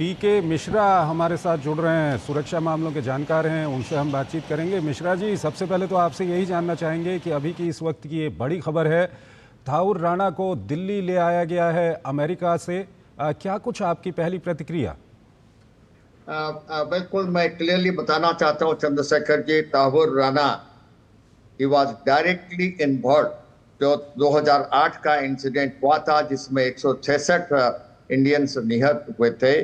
पीके मिश्रा हमारे साथ जुड़ रहे हैं, सुरक्षा मामलों के जानकार हैं, उनसे हम बातचीत करेंगे। मिश्रा जी, सबसे पहले तो आपसे यही जानना चाहेंगे कि अभी की इस वक्त की ये बड़ी खबर है, थाउर राणा को दिल्ली ले आया गया है अमेरिका से। क्या कुछ आपकी पहली प्रतिक्रिया? बिल्कुल, मैं क्लियरली बताना चाहता हूँ Chandrashekhar ji, Tahawwur Rana he was directly involve. जो 2008 का इंसिडेंट हुआ था जिसमें 166 इंडियंस निहत हुए थे,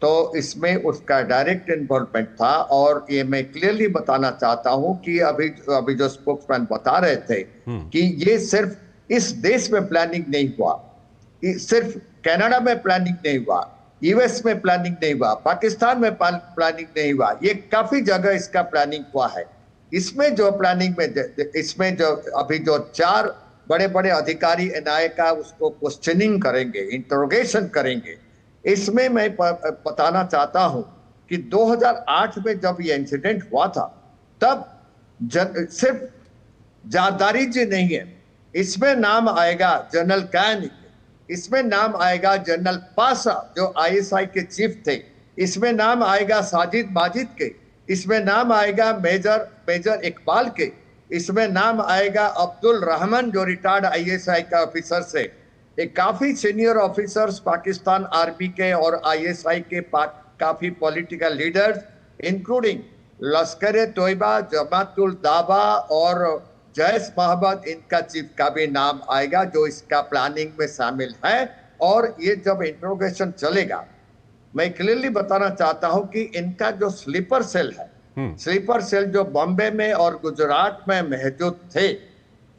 तो इसमें उसका डायरेक्ट इन्वॉल्वमेंट था। और ये मैं क्लियरली बताना चाहता हूं कि अभी जो स्पोक्समैन बता रहे थे कि ये सिर्फ इस देश में प्लानिंग नहीं हुआ, सिर्फ कनाडा में प्लानिंग नहीं हुआ, यूएस में प्लानिंग नहीं हुआ, पाकिस्तान में प्लानिंग नहीं हुआ, ये काफी जगह इसका प्लानिंग हुआ है। इसमें जो प्लानिंग में इसमें जो अभी जो 4 बड़े बड़े अधिकारी एनआईए का उसको क्वेश्चनिंग करेंगे, इंटरोगेशन करेंगे। इसमें मैं बताना चाहता हूं कि 2008 में जब ये इंसिडेंट हुआ था, तब सिर्फ जारदारी जी नहीं है, इसमें नाम आएगा जनरल कैन, इसमें नाम आएगा जनरल पासा जो आईएसआई के चीफ थे, इसमें नाम आएगा साजिद माजिद के, इसमें नाम आएगा मेजर इकबाल के, इसमें नाम आएगा अब्दुल रहमान जो रिटायर्ड आईएसआई का ऑफिसर से। एक काफी सीनियर ऑफिसर्स पाकिस्तान आर्मी के और आईएसआई के काफी पॉलिटिकल लीडर्स इंक्लूडिंग लश्कर तोयबा, जमातुल दावा और जैश मोहम्मद, इनका चीफ का भी नाम आएगा जो इसका प्लानिंग में शामिल है। और ये जब इंट्रोगेशन चलेगा, मैं क्लियरली बताना चाहता हूं कि इनका जो स्लीपर सेल है, स्लीपर सेल जो बॉम्बे में और गुजरात में मौजूद थे,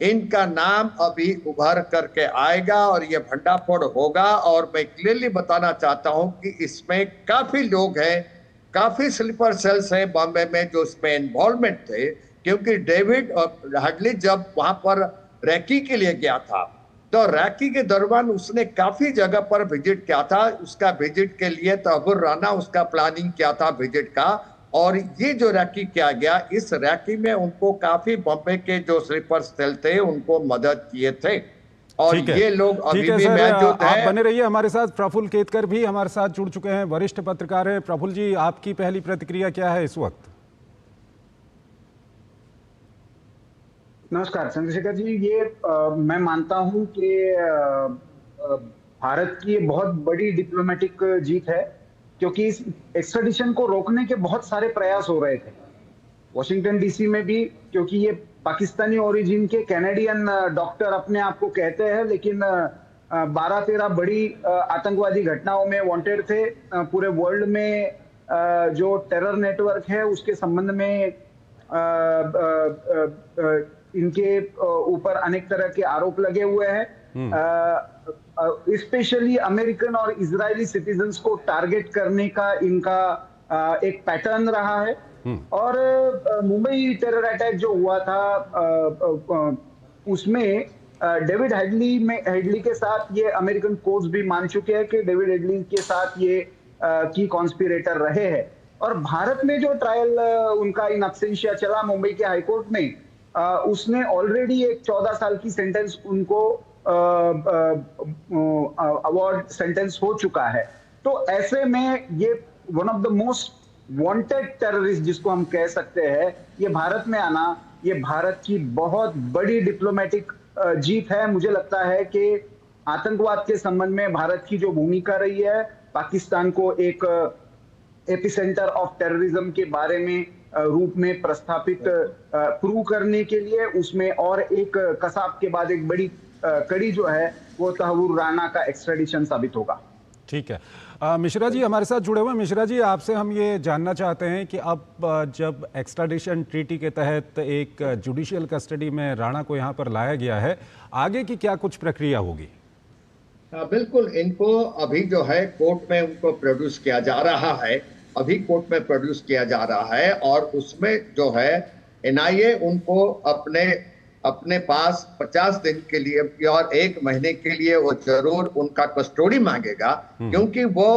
इनका नाम अभी उभर करके आएगा और ये भंडाफोड़ होगा। और मैं क्लियरली बताना चाहता हूं कि इसमें काफी लोग हैं, काफी स्लीपर सेल्स हैं बॉम्बे में जो इसमें इन्वॉल्वमेंट थे। क्योंकि डेविड हेडली जब वहां पर रैकी के लिए गया था, तो रैकी के दौरान उसने काफी जगह पर विजिट किया था। उसका विजिट के लिए थाउर राणा उसका प्लानिंग किया था विजिट का। और ये जो रैकी किया गया, इस रैकी में उनको काफी बॉम्बे के जो स्लीपर सेल थे उनको मदद किए थे। और ये लोग अभी भी मौजूद हैं। आप बने रहिए हमारे साथ। प्रफुल्ल केतकर भी हमारे साथ जुड़ चुके हैं, वरिष्ठ पत्रकार हैं। प्रफुल्ल जी, आपकी पहली प्रतिक्रिया क्या है इस वक्त? नमस्कार चंद्रशेखर जी, ये मैं मानता हूं कि भारत की बहुत बड़ी डिप्लोमेटिक जीत है, क्योंकि इस एक्स्ट्राडिशन को रोकने के बहुत सारे प्रयास हो रहे थे वॉशिंगटन डीसी में भी, क्योंकि ये पाकिस्तानी ओरिजिन के कैनेडियन डॉक्टर अपने आप को कहते हैं, लेकिन 12-13 बड़ी आतंकवादी घटनाओं में वांटेड थे। पूरे वर्ल्ड में जो टेरर नेटवर्क है उसके संबंध में इनके ऊपर अनेक तरह के आरोप लगे हुए हैं। स्पेशली अमेरिकन और इजरायली सिटीजन्स को टारगेट करने का इनका एक पैटर्न रहा है। और मुंबई टेरर अटैक जो हुआ था उसमें डेविड हेडली के साथ ये अमेरिकन कोर्ट्स भी मान चुके हैं कि डेविड हेडली के साथ ये की कॉन्स्पिरेटर रहे हैं। और भारत में जो ट्रायल उनका इन अब्सेंशिया चला मुंबई के हाईकोर्ट में, उसने ऑलरेडी एक 14 साल की सेंटेंस उनको अवार्ड सेंटेंस हो चुका है। तो ऐसे में ये one of the most wanted terrorist जिसको हम कह सकते हैं, ये भारत में आना, ये भारत की बहुत बड़ी डिप्लोमेटिक जीत है। मुझे लगता है कि आतंकवाद के संबंध में भारत की जो भूमिका रही है, पाकिस्तान को एक एपिसेंटर ऑफ टेररिज्म के बारे में रूप में प्रस्थापित प्रूव करने के लिए, उसमें और एक कसाब के बाद एक बड़ी कड़ी जो है वो थाउर राणा का एक्स्ट्रेडिशन साबित होगा। ठीक है, मिश्रा जी हमारे साथ जुड़े हुए हैं। मिश्रा जी, आपसे हम ये जानना चाहते हैं कि अब जब एक्स्ट्राडिशन ट्रीटी के तहत एक जुडिशियल कस्टडी में राणा को यहाँ पर लाया गया है, आगे की क्या कुछ प्रक्रिया होगी? बिल्कुल, इनको अभी जो है कोर्ट में उनको प्रोड्यूस किया जा रहा है, अभी कोर्ट में प्रोड्यूस किया जा रहा है। और उसमें जो है एनआईए उनको अपने पास 50 दिन के लिए और 1 महीने के लिए वो जरूर उनका कस्टडी मांगेगा। क्योंकि वो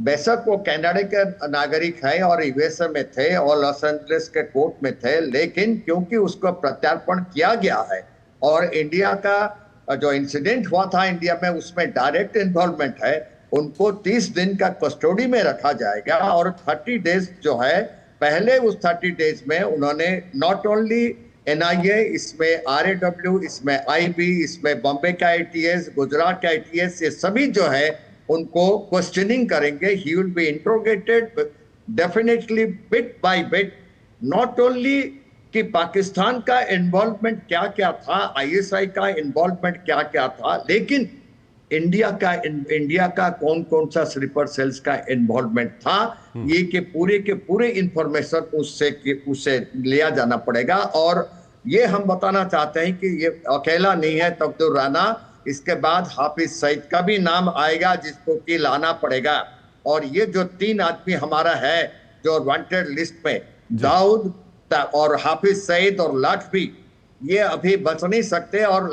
बेशक वो कनाडा के नागरिक है और यूएसए में थे और लॉस एंजलिस के कोर्ट में थे, लेकिन क्योंकि उसको प्रत्यार्पण किया गया है और इंडिया का जो इंसिडेंट हुआ था इंडिया में उसमें डायरेक्ट इन्वॉल्वमेंट है, उनको 30 दिन का कस्टडी में रखा जाएगा और 30 डेज जो है, पहले उस 30 डेज में उन्होंने नॉट ओनली एनआईए, इसमें आरएडब्ल्यू, इसमें आईबी, इसमें बॉम्बे का आईटीएस, गुजरात का आईटीएस, ये सभी जो है उनको क्वेश्चनिंग करेंगे. He will be interrogated definitely bit by bit, not only कि पाकिस्तान का इन्वॉल्वमेंट क्या क्या था, आईएसआई का इन्वॉल्वमेंट क्या क्या था, लेकिन इंडिया का कौन कौन सा स्लीपर सेल्स का इन्वॉल्वमेंट था, ये के पूरे इंफॉर्मेशन उससे लिया जाना पड़ेगा. और ये हम बताना चाहते हैं कि ये अकेला नहीं है तब्दुल राना, इसके बाद हाफिज सईद का भी नाम आएगा जिसको कि लाना पड़ेगा. और ये जो 3 आदमी हमारा है जो वांटेड लिस्ट में, दाऊद और हाफिज सईद और लाखवी, ये अभी बच नहीं सकते. और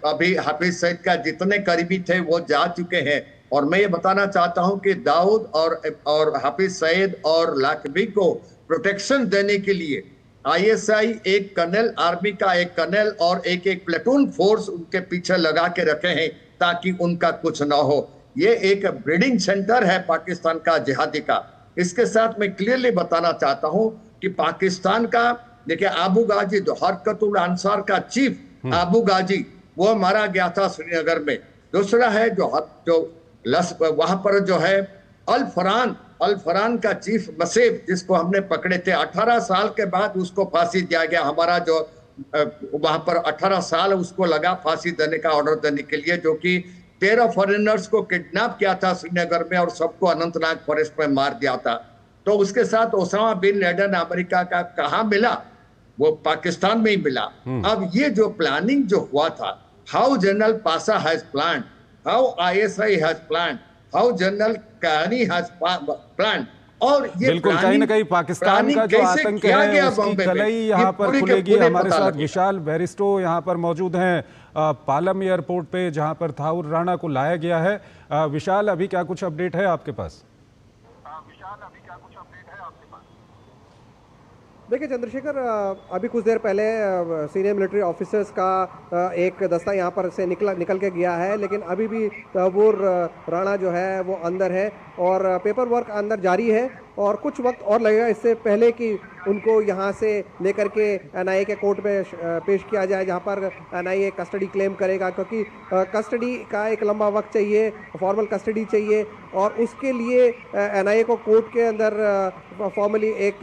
अभी हाफिज सईद का जितने करीबी थे वो जा चुके हैं. और मैं ये बताना चाहता हूं कि दाऊद और हाफिज सईद और लाखवी को प्रोटेक्शन देने के लिए आईएसआई एक कर्नल, आर्मी का एक कर्नल और एक प्लेटून फोर्स उनके पीछे लगा के रखे हैं ताकि उनका कुछ ना हो. ये एक ब्रीडिंग सेंटर है पाकिस्तान का जिहादी का. इसके साथ मैं क्लियरली बताना चाहता हूं कि पाकिस्तान का, देखिए, आबू गाजी, जो हरकतुल अंसार का चीफ आबू गाजी, वो मारा गया था श्रीनगर में. दूसरा है जो वहां पर जो है अल फरान का चीफ मसीब, जिसको हमने पकड़े थे, 18 साल के बाद उसको फांसी दिया गया. हमारा जो वहां पर 18 साल उसको लगा फांसी देने का ऑर्डर देने के लिए, जो कि 13 फॉरेनर्स को किडनैप किया था श्रीनगर में और सबको अनंतनाग फॉरेस्ट में मार दिया था. तो उसके साथ ओसामा बिन लेडन अमेरिका का कहाँ मिला? वो पाकिस्तान में ही मिला. अब ये जो प्लानिंग जो हुआ था, हाउ जनरल पासा has plan, how ISI has plan, how general कानी हैज प्लान, और ये बिल्कुल कहीं ना कहीं पाकिस्तान का जो आतंक है उसकी कलई यहाँ पर खुलेगी. हमारे साथ विशाल बैरिस्टो यहाँ पर मौजूद हैं पालम एयरपोर्ट पे, जहाँ पर थाउर राणा को लाया गया है. विशाल, अभी क्या कुछ अपडेट है आपके पास? देखिए चंद्रशेखर, अभी कुछ देर पहले सीनियर मिलिट्री ऑफिसर्स का एक दस्ता यहाँ पर से निकल के गया है, लेकिन अभी भी तहवुर राणा जो है वो अंदर है और पेपर वर्क अंदर जारी है और कुछ वक्त और लगेगा इससे पहले कि उनको यहाँ से लेकर के एनआईए के कोर्ट में पेश किया जाए, जहाँ पर एनआईए कस्टडी क्लेम करेगा, क्योंकि कस्टडी का एक लंबा वक्त चाहिए, फॉर्मल कस्टडी चाहिए और उसके लिए एनआईए को कोर्ट के अंदर फॉर्मली एक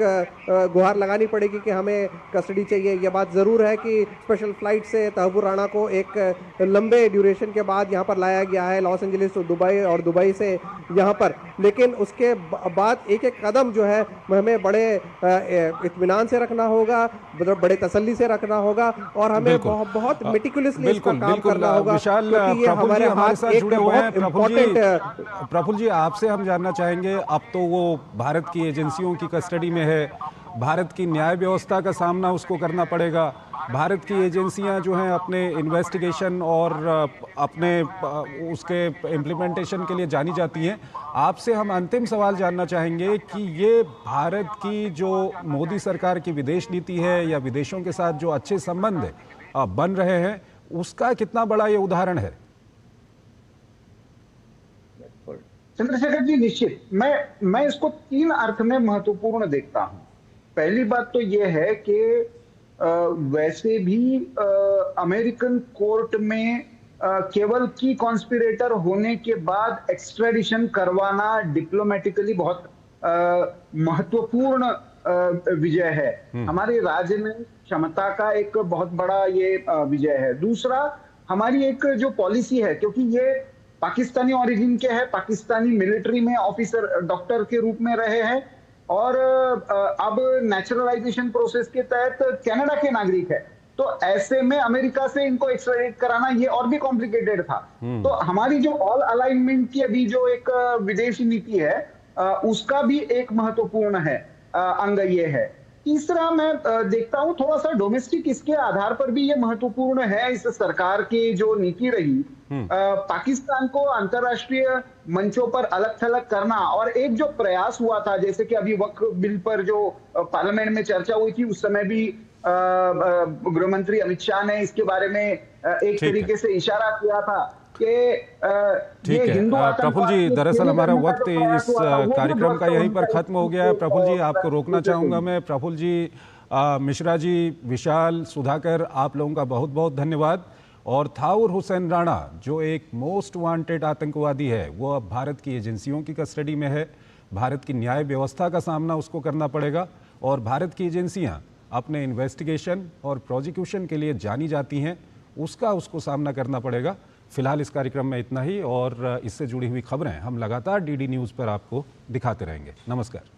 गुहार लगानी पड़ेगी कि हमें कस्टडी चाहिए. यह बात ज़रूर है कि स्पेशल फ्लाइट से तहवुर राणा को एक लंबे ड्यूरेशन के बाद यहाँ पर लाया गया है, लॉस एंजलिस टू दुबई और दुबई से यहाँ पर. लेकिन उसके बाद एक एक कदम जो है हमें बड़े इत्मीनान से रखना होगा, बड़े तसल्ली से रखना होगा और हमें बहुत मेटिकुलसली इसका काम करना होगा. विशाल, हमारे साथ जुड़े हुए हैं. प्रफुल्ल जी, आपसे हम जानना चाहेंगे, अब तो वो भारत की एजेंसियों की कस्टडी में है, भारत की न्याय व्यवस्था का सामना उसको करना पड़ेगा. भारत की एजेंसियां जो हैं अपने इन्वेस्टिगेशन और अपने उसके इम्प्लीमेंटेशन के लिए जानी जाती हैं. आपसे हम अंतिम सवाल जानना चाहेंगे कि ये भारत की जो मोदी सरकार की विदेश नीति है या विदेशों के साथ जो अच्छे संबंध बन रहे हैं, उसका कितना बड़ा ये उदाहरण है? चंद्रशेखर जी, निश्चित मैं इसको 3 अर्थ में महत्वपूर्ण देखता हूं. पहली बात तो यह है कि वैसे भी अमेरिकन कोर्ट में केवल की कॉन्स्पिरेटर होने के बाद एक्स्ट्रेडिशन करवाना डिप्लोमेटिकली बहुत महत्वपूर्ण विजय है. हमारी राजनयिक क्षमता का एक बहुत बड़ा ये विजय है. दूसरा, हमारी एक जो पॉलिसी है, क्योंकि ये पाकिस्तानी ओरिजिन के हैं, पाकिस्तानी मिलिट्री में ऑफिसर डॉक्टर के रूप में रहे हैं और अब नेचुरलाइजेशन प्रोसेस के तहत कनाडा के नागरिक है. तो ऐसे में अमेरिका से इनको एक्स्ट्राडिट कराना ये और भी कॉम्प्लिकेटेड था. तो हमारी जो ऑल अलाइनमेंट की अभी जो एक विदेशी नीति है, उसका भी एक महत्वपूर्ण है अंग ये है. तीसरा, मैं देखता हूं थोड़ा सा डोमेस्टिक इसके आधार पर भी ये महत्वपूर्ण है इस सरकार की जो नीति रही, पाकिस्तान को अंतर्राष्ट्रीय मंचों पर अलग थलग करना. और एक जो प्रयास हुआ था, जैसे कि अभी वक्फ बिल पर जो पार्लियामेंट में चर्चा हुई थी, उस समय भी गृह मंत्री अमित शाह ने इसके बारे में एक तरीके से इशारा किया था. कि ठीक है प्रफुल्ल जी, दरअसल हमारा वक्त इस कार्यक्रम का यहीं पर खत्म हो गया है। प्रफुल्ल जी, आपको रोकना चाहूँगा मैं। प्रफुल्ल जी, मिश्रा जी, विशाल, सुधाकर, आप लोगों का बहुत बहुत धन्यवाद। और थाउर हुसैन राणा जो एक मोस्ट वांटेड आतंकवादी है, वो अब भारत की एजेंसियों की कस्टडी में है। भारत की न्याय व्यवस्था का सामना उसको करना पड़ेगा और भारत की एजेंसियां अपने इन्वेस्टिगेशन और प्रोसिक्यूशन के लिए जानी जाती हैं, उसको सामना करना पड़ेगा। फिलहाल इस कार्यक्रम में इतना ही और इससे जुड़ी हुई खबरें हम लगातार डीडी न्यूज़ पर आपको दिखाते रहेंगे। नमस्कार।